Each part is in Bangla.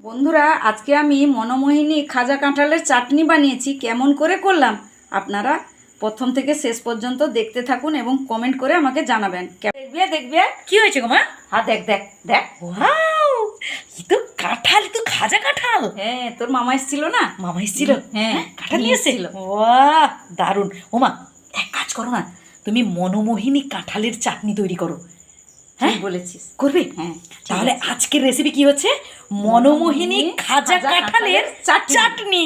বন্ধুরা, আজকে আমি মনোমোহিনী খাজা কাঁঠালের চাটনি বানিয়েছি। কেমন করে করলাম আপনারা প্রথম থেকে শেষ পর্যন্ত দেখতে থাকুন এবং কমেন্ট করে আমাকে জানাবেন। দেখবে দেখবে কি হয়েছে গো মা? হ্যাঁ, দেখ দেখ দেখ। ওয়াও, ই তো কাঁঠাল, ই তো খাজা কাঁঠাল। হ্যাঁ, তোর মামা এসেছিল না? মামা এসেছিল? হ্যাঁ, কাঁঠাল নিয়ে এসেছিল। এসেছিল। ওয়াহ, দারুণ। ওমা, এক কাজ করো না, তুমি মনোমোহিনী কাঁঠালের চাটনি তৈরি করো। হ্যাঁ বলেছিস, করবে? হ্যাঁ। তাহলে আজকের রেসিপি কি হচ্ছে? মনোমোহিনী খাজা কাঁঠালের চাটনি।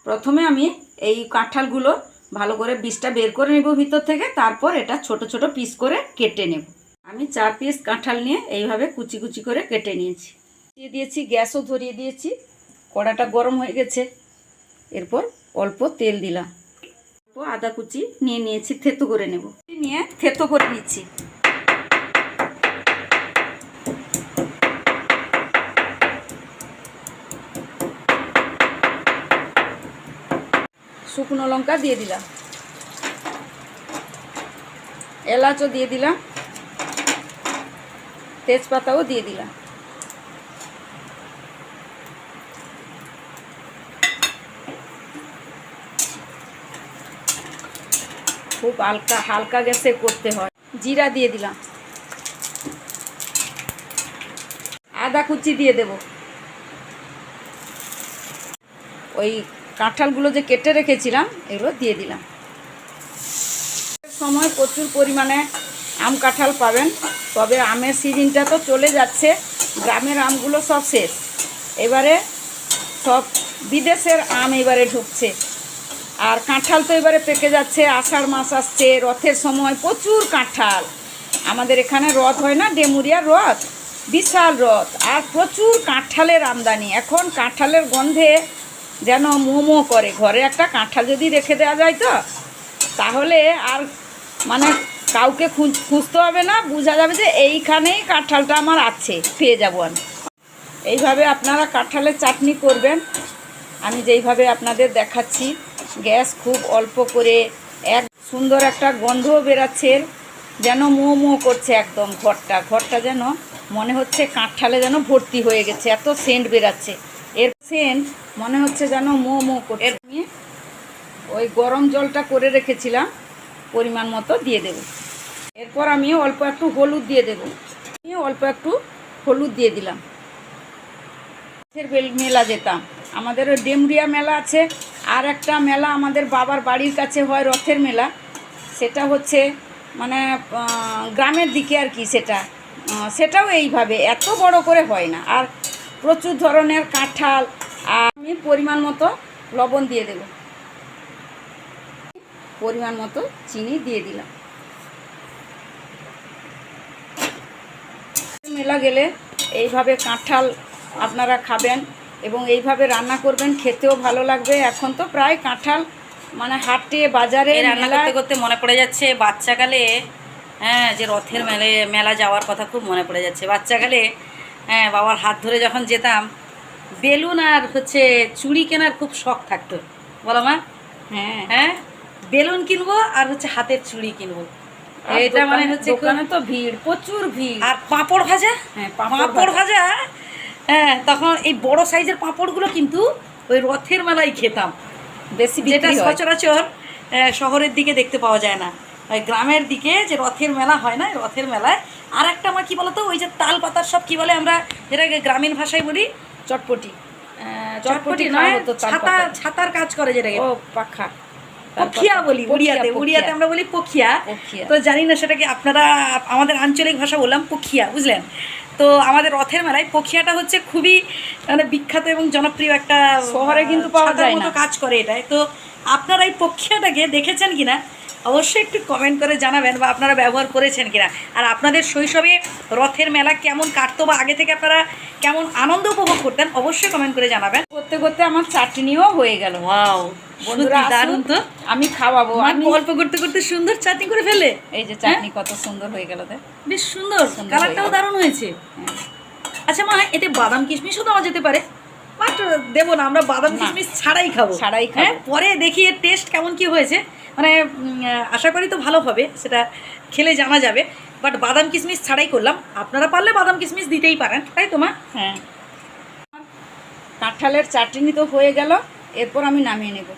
প্রথমে আমি এই কাঁঠালগুলো ভালো করে বীজটা বের করে নেব ভিতর থেকে, তারপর এটা ছোট ছোট পিস করে কেটে নেব। আমি 4 পিস কাঁঠাল নিয়ে এইভাবে কুচি কুচি করে কেটে নিয়েছি। দিয়ে দিয়েছি, গ্যাসও ধরিয়ে দিয়েছি, কড়াটা গরম হয়ে গেছে। এরপর অল্প তেল দিলাম, অল্প আদা কুচি নিয়ে নিয়েছি, থেতো করে নেব। নিয়ে থেতো করে নিচ্ছি। শুকনো লঙ্কা দিয়ে দিলাম, এলাচও দিয়ে দিলাম, তেজপাতাও দিয়ে দিলাম। খুব হালকা গ্যাসে করতে হয়। জিরা দিয়ে দিলাম, আদা কুচি দিয়ে দেব, ওই কাঁঠালগুলো যে কেটে রেখেছিলাম এগুলো দিয়ে দিলাম। সময় প্রচুর পরিমাণে আম কাঁঠাল পাবেন, তবে আমের সিজনটা তো চলে যাচ্ছে, গ্রামের আমগুলো সব শেষ। এবারে সব বিদেশের আম এবারে ঢুকছে, আর কাঁঠাল তো এবারে পেকে যাচ্ছে। আষাঢ় মাস আসছে, রথের সময় প্রচুর কাঁঠাল। আমাদের এখানে রথ হয় না, ডেমুরিয়ার রথ, বিশাল রথ, আর প্রচুর কাঁঠালের আমদানি। এখন কাঁঠালের গন্ধে যেন মোমো করে। ঘরে একটা কাঁঠাল যদি রেখে দেওয়া যায় তো তাহলে আর মানে কাউকে খুঁজতে হবে না, বোঝা যাবে যে এইখানেই কাঁঠালটা আমার আছে, পেয়ে যাবো আমি। এইভাবে আপনারা কাঁঠালের চাটনি করবেন, আমি যেইভাবে আপনাদের দেখাচ্ছি। গ্যাস খুব অল্প করে, এক সুন্দর একটা গন্ধও বেরাচ্ছে, যেন মোমো করছে একদম। ঘরটা যেন মনে হচ্ছে কাঁঠালে যেন ভর্তি হয়ে গেছে, এত সেন্ট বেরাচ্ছে। এর সেন্ট মনে হচ্ছে যেন মোমো করছে। আমি ওই গরম জলটা করে রেখেছিলাম, পরিমাণ মতো দিয়ে দেব। এরপর আমি অল্প একটু হলুদ দিয়ে দেব। দিয়ে দিলাম। মেলা যেতাম, আমাদের ওই ডেমরিয়া মেলা আছে, আর একটা মেলা আমাদের বাবার বাড়ির কাছে হয় রথের মেলা। সেটা হচ্ছে মানে গ্রামের দিকে আর কি। সেটাও এইভাবে এত বড় করে হয় না, আর প্রচুর ধরনের কাঁঠাল। আর আমি পরিমাণ মতো লবণ দিয়ে দেব, পরিমাণ মতো চিনি দিয়ে দিলাম। মেলা গেলে এইভাবে কাঁঠাল আপনারা খাবেন এবং এইভাবে রান্না করবেন, খেতেও ভালো লাগবে। এখন তো প্রায় কাঁঠাল মানে হাটে বাজারে রান্না করতে করতে মনে পড়ে যাচ্ছে বাচ্চাকালে, হ্যাঁ, যে রথের মেলা যাওয়ার কথা খুব মনে পড়ে যাচ্ছে। বাচ্চাকালে হ্যাঁ, বাবার হাত ধরে যখন যেতাম, বেলুন আর হচ্ছে চুড়ি কেনার খুব শখ থাকতো, বলো মা? হ্যাঁ হ্যাঁ, বেলুন কিনবো আর হচ্ছে হাতের চুড়ি কিনবো। এটা মানে হচ্ছে দোকানে তো ভিড়, প্রচুর ভিড়। আর পাঁপড় ভাজা, হ্যাঁ পাঁপড় ভাজা। হ্যাঁ, তখন এই বড় সাইজের পাঁপড়গুলো কিন্তু ওই রথের মেলায় খেতাম বেশি, যেটা সচরাচর শহরের দিকে দেখতে পাওয়া যায় না। ওই গ্রামের দিকে যে রথের মেলা হয় না, রথের মেলায় আর একটা আমার কী বলতো, ওই যে তাল পাতার সব কী বলে আমরা যেটাকে গ্রামীণ ভাষায় বলি, চটপটি। চটপটি নয়, ছাতার কাজ করে যেটাকে ও পাখা, পখিয়া বলি উড়িয়াতে আমরা বলি পখিয়া। তো জানি না সেটাকে আপনারা, আমাদের আঞ্চলিক ভাষা বললাম পখিয়া, বুঝলেন? তো আমাদের রথের মেলায় পখিয়াটা হচ্ছে খুবই মানে বিখ্যাত এবং জনপ্রিয় একটা, শহরে কিন্তু পাওয়া যায় না, কাজ করে এটাই। তো আপনারা এই পখিয়াটাকে দেখেছেন কিনা অবশ্যই একটু কমেন্ট করে জানাবেন, বা আপনারা ব্যবহার করেছেন কিনা। আর আপনাদের শৈশবে রথের মেলা কেমন কাটতো, বা আগে থেকে আপনারা কেমন আনন্দ উপভোগ করতেন, অবশ্যই কমেন্ট করে জানাবেন। করতে করতে আমার চাটনিও হয়ে গেল। ওয়াও, বন্ধুরা দারুণ তো, আমি খাওয়াবো। আমি গল্প করতে করতে সুন্দর চাটনি করে ফেলে। এই যে চাটনি কত সুন্দর হয়ে গেল, বেশ সুন্দর, কালারটাও দারুণ হয়েছে। আচ্ছা মা, এতে বাদাম কিশমিশও দেওয়া যেতে পারে, বাট দেবো না, আমরা বাদাম কিশমিশ ছাড়াই খাবো। হ্যাঁ, পরে দেখি এর টেস্ট কেমন কি হয়েছে, মানে আশা করি তো ভালো হবে, সেটা খেলে জানা যাবে। বাট বাদাম কিশমিশ ছাড়াই করলাম, আপনারা পারলে বাদাম কিশমিশ দিতেই পারেন, তাই তো মা? হ্যাঁ, কাঁঠালের চাটনি তো হয়ে গেল, এরপর আমি নামিয়ে নেব।